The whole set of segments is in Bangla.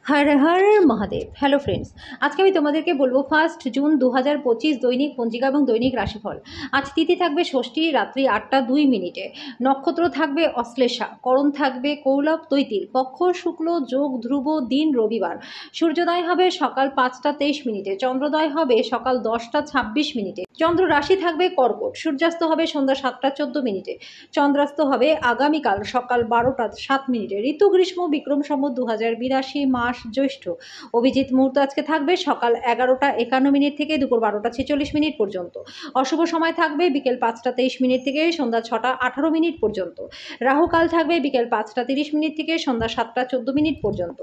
হর হর মহাদেব। হ্যালো ফ্রেন্ডস, আজকে আমি তোমাদেরকে বলবো 1 জুন 2025 দৈনিক পঞ্জিকা এবং দৈনিক রাশিফল। আজ তিথি থাকবে ষষ্ঠী, রাত্রি 8টা 2 মিনিটে। নক্ষত্র থাকবে অশ্লেষা, করণ থাকবে কৌলব তৈতিল, পক্ষ শুক্ল, যোগ ধ্রুব, দিন রবিবার। সূর্যোদয় হবে সকাল 5টা 23 মিনিটে, চন্দ্রোদয় হবে সকাল 10টা 26 মিনিটে। চন্দ্র রাশি থাকবে কর্কট, সূর্যাস্ত হবে সন্ধ্যা 7টা 14 মিনিটে, চন্দ্রাস্ত হবে আগামীকাল সকাল 12টা 7 মিনিটে। ঋতু গ্রীষ্ম, বিক্রম সম্বত 2082, মাস জ্যৈষ্ঠ। অভিজিৎ মুহূর্ত আজকে থাকবে সকাল 11টা 51 মিনিট থেকে দুপুর 12টা 46 মিনিট পর্যন্ত। অশুভ সময় থাকবে বিকেল 5টা 23 মিনিট থেকে সন্ধ্যা 6টা 18 মিনিট পর্যন্ত। রাহুকাল থাকবে বিকেল 5টা 30 মিনিট থেকে সন্ধ্যা 7টা 14 মিনিট পর্যন্ত।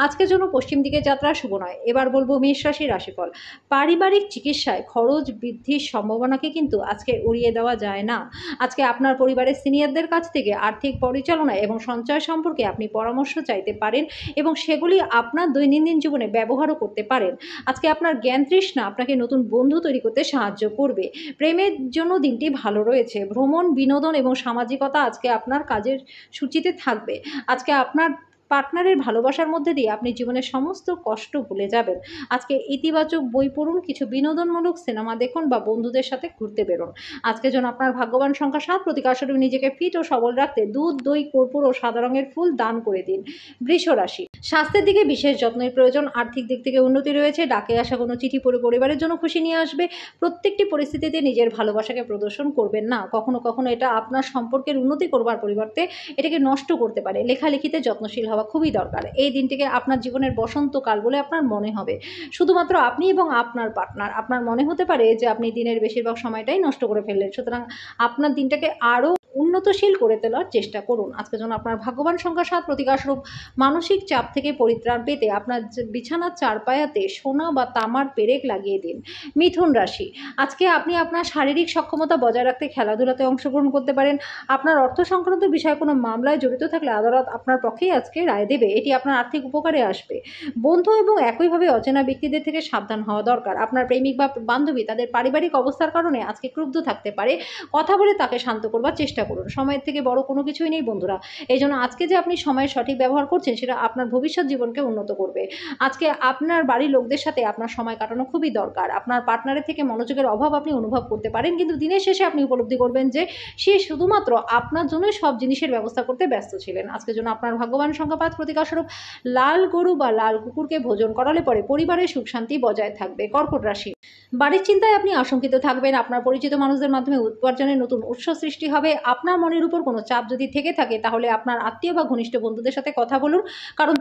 আজকের জন্য পশ্চিম দিকে যাত্রা শুভ নয়। এবার বলবো মেষ রাশির রাশিফল। পারিবারিক চিকিৎসায় খরচ বৃদ্ধির সম্ভাবনাকে কিন্তু আজকে উড়িয়ে দেওয়া যায় না। আজকে আপনার পরিবারের সিনিয়রদের কাছ থেকে আর্থিক পরিচালনা এবং সঞ্চয় সম্পর্কে আপনি পরামর্শ চাইতে পারেন এবং সেগুলি আপনার দৈনন্দিন জীবনে ব্যবহারও করতে পারেন। আজকে আপনার জ্ঞান তৃষ্ণা আপনাকে নতুন বন্ধু তৈরি করতে সাহায্য করবে। প্রেমের জন্য দিনটি ভালো রয়েছে। ভ্রমণ, বিনোদন এবং সামাজিকতা আজকে আপনার কাজের সূচিতে থাকবে। আজকে আপনার পার্টনারের ভালোবাসার মধ্যে দিয়ে আপনি জীবনের সমস্ত কষ্ট ভুলে যাবেন। আজকে ইতিবাচক বই পড়ুন, কিছু বিনোদনমূলক সিনেমা দেখুন বা বন্ধুদের সাথে ঘুরতে বেরোন। আজকের জন্য আপনার ভাগ্যবান সংখ্যা 7। প্রতিকারস্বরূপ নিজেকে ফিট ও সবল রাখতে দুধ, দই, কর্পূর ও সাদা রঙের ফুল দান করে দিন। বৃষ রাশি। স্বাস্থ্যের দিকে বিশেষ যত্নের প্রয়োজন। আর্থিক দিক থেকে উন্নতি রয়েছে। ডাকে আসা কোনো চিঠি পড়ে পরিবারের জন্য খুশি নিয়ে আসবে। প্রত্যেকটি পরিস্থিতিতে নিজের ভালোবাসাকে প্রদর্শন করবেন না। কখনো কখনো এটা আপনার সম্পর্কের উন্নতি করবার পরিবর্তে এটাকে নষ্ট করতে পারে। লেখালেখিতে যত্নশীল হওয়া খুবই দরকার। এই দিনটিকে আপনার জীবনের বসন্তকাল বলে আপনার মনে হবে। শুধুমাত্র আপনি এবং আপনার পার্টনার। আপনার মনে হতে পারে যে আপনি দিনের বেশিরভাগ সময়টাই নষ্ট করে ফেললেন। সুতরাং আপনার দিনটাকে আরও উন্নতশীল করে তোলার চেষ্টা করুন। আজকের জন্য আপনার ভাগ্যবান সংখ্যা 7। প্রতিকারস্বরূপ মানসিক চাপ থেকে পরিত্রাণ পেতে আপনার বিছানার চারপায়াতে সোনা বা তামার পেরেক লাগিয়ে দিন। মিথুন রাশি। আজকে আপনি আপনার শারীরিক সক্ষমতা বজায় রাখতে খেলাধুলাতে অংশগ্রহণ করতে পারেন। আপনার অর্থ সংক্রান্ত বিষয়ে কোনো মামলায় জড়িত থাকলে আদালত আপনার পক্ষেই আজকে রায় দেবে। এটি আপনার আর্থিক উপকারে আসবে। বন্ধু এবং একইভাবে অচেনা ব্যক্তিদের থেকে সাবধান হওয়া দরকার। আপনার প্রেমিক বা বান্ধবী তাদের পারিবারিক অবস্থার কারণে আজকে ক্রুদ্ধ থাকতে পারে। কথা বলে তাকে শান্ত করবার চেষ্টা করুন। সময়ের থেকে বড় কোনো কিছুই নেই বন্ধুরা। এই জন্য আজকে যে আপনি সময়ের সঠিক ব্যবহার করছেন সেটা আপনার ভবিষ্যৎ জীবনকে উন্নত করবে। আজকে আপনার বাড়ির লোকদের সাথে আপনার সময় কাটানো খুবই দরকার। আপনার পার্টনারের থেকে মনোযোগের অভাব আপনি অনুভব করতে পারেন, কিন্তু দিনের শেষে আপনি উপলব্ধি করবেন যে সে শুধুমাত্র আপনার জন্যই সব জিনিসের ব্যবস্থা করতে ব্যস্ত ছিলেন। আজকের জন্য আপনার ভাগ্যবান সংখ্যা 5। প্রতিকারস্বরূপ লাল গরু বা লাল কুকুরকে ভোজন করালে পরে পরিবারের সুখ শান্তি বজায় থাকবে। কর্কট রাশি। বাড়ির চিন্তায় আপনি আশঙ্কিত থাকবেন। আপনার পরিচিত মানুষদের মাধ্যমে উপার্জনের নতুন উৎস সৃষ্টি হবে। আপনার মনের উপর কোনো চাপ যদি থেকে থাকে তাহলে আপনার আত্মীয় বা ঘনিষ্ঠ বন্ধুদের সাথে কথা বলুন, কারণ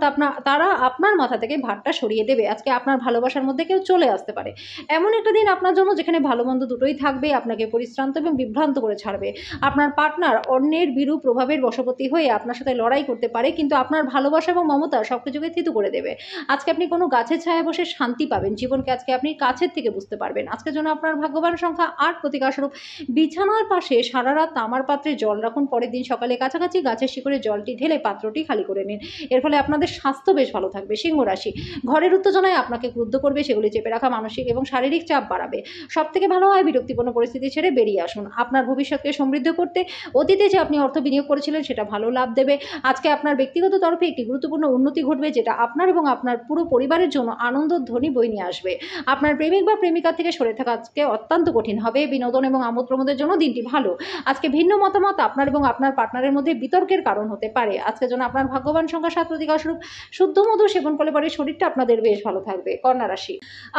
তারা আপনার মাথা থেকে ভারটা সরিয়ে দেবে। আজকে আপনার ভালোবাসার মধ্যে কেউ চলে আসতে পারে। এমন একটা দিন আপনার জন্য যেখানে ভালো মন্দ দুটোই থাকবে। আপনাকে পরিশ্রান্ত এবং বিভ্রান্ত করে ছাড়বে। আপনার পার্টনার অন্যের বিরূপ প্রভাবের বশবর্তী হয়ে আপনার সাথে লড়াই করতে পারে, কিন্তু আপনার ভালোবাসা এবং মমতা সবকিছুকে থিতু করে দেবে। আজকে আপনি কোনো গাছের ছায়ায় বসে শান্তি পাবেন। জীবনকে আজকে আপনি কাছের থেকে বুঝতে পারবেন। আজকের জন্য আপনার ভাগ্যবান সংখ্যা 8। প্রতিকারস্বরূপ বিছানার পাশে সারা রাত তামার পাত্রে জল রাখুন। পরের দিন সকালে কাছাকাছি গাছের শিকড়ে জলটি ঢেলে পাত্রটি খালি করে নিন। এর ফলে আপনাদের স্বাস্থ্য বেশ ভালো থাকবে। সিংহ রাশি। ঘরের উত্তেজনায় আপনাকে ক্রুদ্ধ করবে, সেগুলি চেপে রাখা মানসিক এবং শারীরিক চাপ বাড়াবে। সব থেকে ভালো হয় বিরক্তিপূর্ণ পরিস্থিতি ছেড়ে বেরিয়ে আসুন। আপনার ভবিষ্যৎকে সমৃদ্ধ করতে অতীতে যে আপনি অর্থ বিনিয়োগ করেছিলেন সেটা ভালো লাভ দেবে। আজকে আপনার ব্যক্তিগত তরফে একটি গুরুত্বপূর্ণ উন্নতি ঘটবে, যেটা আপনার এবং আপনার পুরো পরিবারের জন্য আনন্দ ধ্বনি বই নিয়ে আসবে। আপনার প্রেমিক বা প্রেমিকা থেকে সরে থাকা আজকে অত্যন্ত কঠিন হবে। বিনোদন এবং আমোদ প্রমোদের জন্য দিনটি ভালো। আজকে ভিন্ন মতামত আপনার এবং আপনার পার্টনারের মধ্যে বিতর্কের কারণ হতে পারে। আজকের জন্য আপনার ভাগ্যবান সংখ্যা 7। প্রতিকারস্বরূপ শুদ্ধ মধু সেবন করলে পরে শরীরটা আপনাদের বেশ ভালো থাকবে। কন্যা রাশি।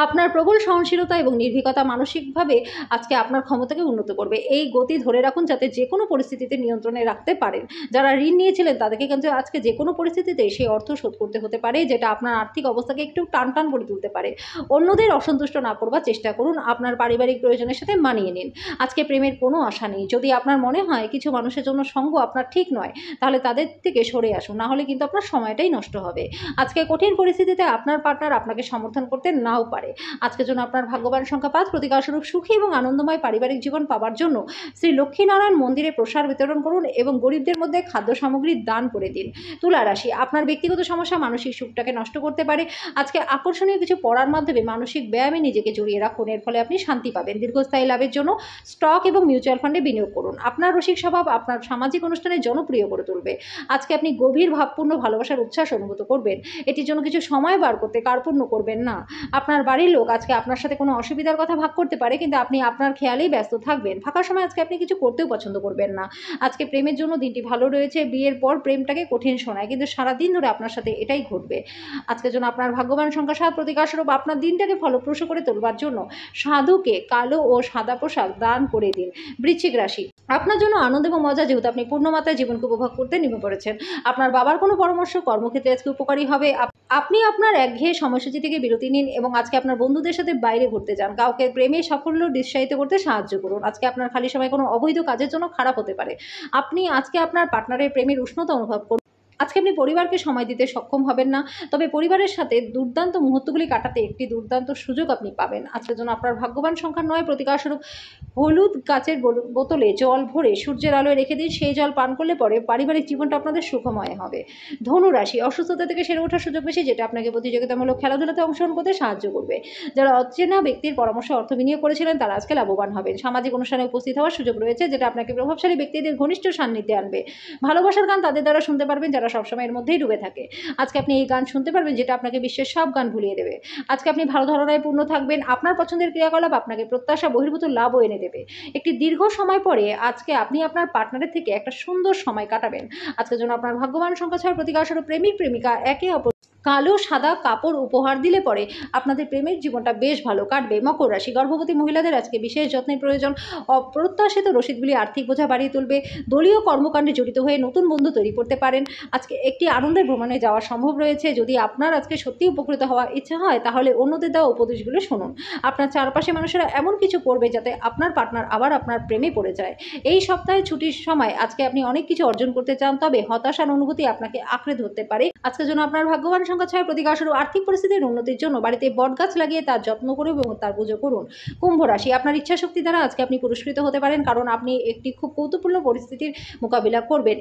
আপনার প্রবল সহনশীলতা এবং নির্ভীকতা মানসিকভাবে আজকে আপনার ক্ষমতাকে উন্নত করবে। এই গতি ধরে রাখুন যাতে যে কোনো পরিস্থিতিতে নিয়ন্ত্রণে রাখতে পারেন। যারা ঋণ নিয়েছিলেন তাদেরকে কিন্তু আজকে যে কোনো পরিস্থিতিতে সেই অর্থ শোধ করতে হতে পারে, যেটা আপনার আর্থিক অবস্থাকে একটু টান করে তুলতে পারে। অন্যদের অসন্তুষ্ট না করবার চেষ্টা করুন। আপনার পারিবারিক প্রয়োজনের সাথে মানিয়ে নিন। আজকে প্রেমের কোনো আশা নেই। যদি আপনার মনে হয় কিছু মানুষের জন্য সঙ্গ আপনার ঠিক নয়, তাহলে তাদের থেকে সরে আসুন, না হলে কিন্তু আপনার সময়টাই নষ্ট হবে। আজকে কঠিন পরিস্থিতিতে আপনার পার্টনার আপনাকে সমর্থন করতে নাও পারে। আজকের জন্য আপনার ভাগ্যবান সংখ্যা 5। প্রতিকারস্বরূপ সুখী এবং আনন্দময় পারিবারিক জীবন পাওয়ার জন্য শ্রী লক্ষ্মীনারায়ণ মন্দিরে প্রসাদ বিতরণ করুন এবং গরিবদের মধ্যে খাদ্য সামগ্রী দান করে দিন। তুলা রাশি। আপনার ব্যক্তিগত সমস্যা মানসিক সুখটাকে নষ্ট করতে পারে। আজকে আকর্ষণীয় কিছু পড়ার মাধ্যমে মানসিক ব্যায়ামে নিজেকে জড়িয়ে রাখুন। এর ফলে আপনি শান্তি পাবেন। দীর্ঘস্থায়ী লাভের জন্য স্টক এবং মিউচুয়াল ফান্ডে বিনিয়োগ করুন। আপনার রসিক স্বভাব আপনার সামাজিক অনুষ্ঠানে জনপ্রিয় করে তুলবে। আজকে আপনি গভীর ভাবপূর্ণ ভালোবাসার উচ্ছ্বাস অনুভূত করবেন। এটির জন্য কিছু সময় বার করতে কার্পণ্য করবেন না। আপনার বাড়ির লোক আজকে আপনার সাথে কোনো অসুবিধার কথা ভাগ করতে পারে, কিন্তু আপনি আপনার খেয়ালেই ব্যস্ত থাকবেন। ফাঁকা সময় আজকে আপনি কিছু করতেও পছন্দ করবেন না। আজকে প্রেমের জন্য দিনটি ভালো রয়েছে। বিয়ের পর প্রেমটাকে কঠিন শোনায়, কিন্তু সারাদিন ধরে আপনার সাথে এটাই ঘটবে। আজকের জন্য আপনার ভাগ্যবান সংখ্যা 7। প্রতিকারস্বরূপ আপনার দিনটাকে ফলপ্রসূ করে তোলবার জন্য সাধুকে কালো ও সাদা পোশাক দান করে দিন। বৃশ্চিক রাশি, আপনার জন্য আনন্দ এবং মজা, যেহেতু আপনি পূর্ণমাত্রায় জীবনকে উপভোগ করতে নেমে পড়েছেন। আপনার বাবার কোনো পরামর্শ কর্মক্ষেত্রে আজকে উপকারী হবে। আপনি আপনার একঘেয়ে সময়সূচি থেকে বিরতি নিন এবং আজকে আপনার বন্ধুদের সাথে বাইরে ঘুরতে যান। কাউকে প্রেমে সাফল্য উৎসাহিত করতে সাহায্য করুন। আজকে আপনার খালি সময় কোনো অবৈধ কাজের জন্য খারাপ হতে পারে। আপনি আজকে আপনার পার্টনারের প্রেমের উষ্ণতা অনুভব করুন। আজকে আপনি পরিবারকে সময় দিতে সক্ষম হবেন না, তবে পরিবারের সাথে দুর্দান্ত মুহূর্তগুলি কাটাতে একটি দুর্দান্ত সুযোগ আপনি পাবেন। আজকের জন্য আপনার ভাগ্যবান সংখ্যা 9। প্রতিকারস্বরূপ হলুদ কাচের বোতলে জল ভরে সূর্যের আলোয় রেখে দিন। সেই জল পান করলে পরে পারিবারিক জীবনটা আপনাদের সুখময় হবে। ধনু রাশি, অসুস্থতা থেকে সেরে ওঠার সুযোগ বেশি, যেটা আপনাকে প্রতিযোগিতামূলক খেলাধুলাতে অংশগ্রহণ করতে সাহায্য করবে। যারা অচেনা ব্যক্তির পরামর্শে অর্থ বিনিয়োগ করেছিলেন তারা আজকে লাভবান হবেন। সামাজিক অনুষ্ঠানে উপস্থিত হওয়ার সুযোগ রয়েছে, যেটা আপনাকে প্রভাবশালী ব্যক্তিদের ঘনিষ্ঠ সান্নিধ্যে আনবে। ভালোবাসার গান তাদের দ্বারা শুনতে পারবেন যারা সবসময় এর মধ্যেই ডুবে থাকে। আজকে আপনি এই গান শুনতে পারবেন, যেটা আপনাকে বিশ্বের সব গান ভুলিয়ে দেবে। আজকে আপনি ভালো ধারণায় পূর্ণ থাকবেন। আপনার পছন্দের ক্রিয়াকলাপ আপনাকে প্রত্যাশা বহির্ভূত লাভও এনে দেবে। একটি দীর্ঘ সময় পরে আজকে আপনি আপনার পার্টনারের থেকে একটা সুন্দর সময় কাটাবেন। আজকের জন্য আপনার ভাগ্যবান সংখ্যা 6। প্রতিকারস্বরূপ প্রেমিক প্রেমিকা একে অপর কালো সাদা কাপড় উপহার দিলে পরে আপনাদের প্রেমের জীবনটা বেশ ভালো কাটবে। মকর রাশি, গর্ভবতী মহিলাদের আজকে বিশেষ যত্নের প্রয়োজন। অপ্রত্যাশিত রসিদগুলি আর্থিক বোঝা বাড়িয়ে তুলবে। দলীয় কর্মকাণ্ডে জড়িত হয়ে নতুন বন্ধু তৈরি করতে পারেন। আজকে একটি আনন্দের ভ্রমণে যাওয়া সম্ভব রয়েছে। যদি আপনার আজকে সত্যিই উপকৃত হওয়ার ইচ্ছা হয়, তাহলে অন্যদের দেওয়া উপদেশগুলো শুনুন। আপনার চারপাশে মানুষেরা এমন কিছু করবে যাতে আপনার পার্টনার আবার আপনার প্রেমে পড়ে যায়। এই সপ্তাহে ছুটির সময় আজকে আপনি অনেক কিছু অর্জন করতে চান, তবে হতাশার অনুভূতি আপনাকে আঁকড়ে ধরতে পারে। আজকের জন্য আপনার ভাগ্যবান সংখ্যা 6। প্রতিকারস্বরূপ আর্থিক পরিস্থিতির উন্নতির জন্য বাড়িতে বটগাছ লাগিয়ে তার যত্ন করুন এবং তার পুজো করুন। কুম্ভ রাশি, আপনার ইচ্ছাশক্তি দ্বারা আজকে আপনি পুরস্কৃত হতে পারেন, কারণ আপনি একটি খুব কৌতুকপূর্ণ পরিস্থিতির মোকাবিলা করবেন।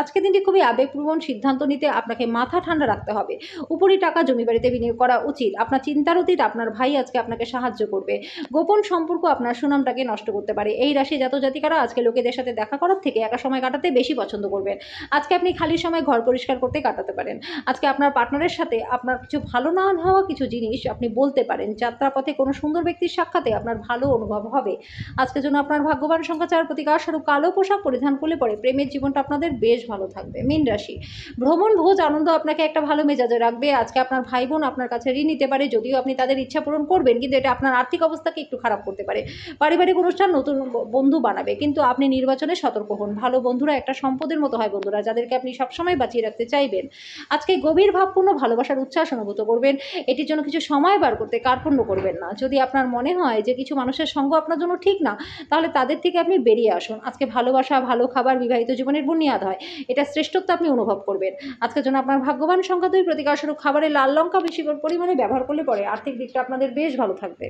আজকের দিনটি খুবই আবেগপ্রবণ। সিদ্ধান্ত নিতে আপনাকে মাথা ঠান্ডা রাখতে হবে। উপরি টাকা জমি বাড়িতে বিনিয়োগ করা উচিত। আপনার চিন্তার অতীত আপনার ভাই আজকে আপনাকে সাহায্য করবে। গোপন সম্পর্ক আপনার সুনামটাকে নষ্ট করতে পারে। এই রাশি জাতজাতিকারা আজকে লোকেদের সাথে দেখা করার থেকে একা সময় কাটাতে বেশি পছন্দ করবেন। আজকে আপনি খালি সময় ঘর পরিষ্কার করতে কাটাতে পারেন। আজকে আপনার পার্টনারের সাথে আপনার কিছু ভালো না হওয়া কিছু জিনিস আপনি বলতে পারেন। যাত্রাপথে কোনো সুন্দর ব্যক্তির সাক্ষাতে আপনার ভালো অনুভব হবে। আজকের জন্য আপনার ভাগ্যবান সংখ্যা 4। প্রতিকারস্বরূপ কালো পোশাক পরিধান করলে পরে প্রেমের জীবনটা আপনাদের বেশ ভালো থাকবে। মীন রাশি, ভ্রমণ ভোজ আনন্দ আপনাকে একটা ভালো মেজাজে রাখবে। আজকে আপনার ভাই বোন আপনার কাছে ঋণ নিতে পারে, যদিও আপনি তাদের ইচ্ছা পূরণ করবেন, কিন্তু এটা আপনার আর্থিক অবস্থাকে একটু খারাপ করতে পারে। পারিবারিক অনুষ্ঠান নতুন বন্ধু বানাবে, কিন্তু আপনি নির্বাচনে সতর্ক হন। ভালো বন্ধুরা একটা সম্পদের মতো হয় বন্ধুরা, যাদেরকে আপনি সবসময় বাঁচিয়ে রাখতে চাইবেন। আজকে গভীর ভাবপূর্ণ ভালোবাসার উচ্ছ্বাস অনুভূত করবেন। এটির জন্য কিছু সময় বার করতে কার্পণ্য করবেন না। যদি আপনার মনে হয় যে কিছু মানুষের সঙ্গ আপনার জন্য ঠিক না, তাহলে তাদের থেকে আপনি বেরিয়ে আসুন। আজকে ভালোবাসা, ভালো খাবার বিবাহিত জীবনের বুনিয়াদ হয়। এটা শ্রেষ্ঠত্ব আপনি অনুভব করবেন। আজকের জন্য আপনার ভাগ্যবান সংখ্যা 2। প্রতিকারস্বরূপ খাবারে লাল লঙ্কা বেশি পরিমাণে ব্যবহার করলে পরে আর্থিক দিকটা আপনাদের বেশ ভালো থাকবে।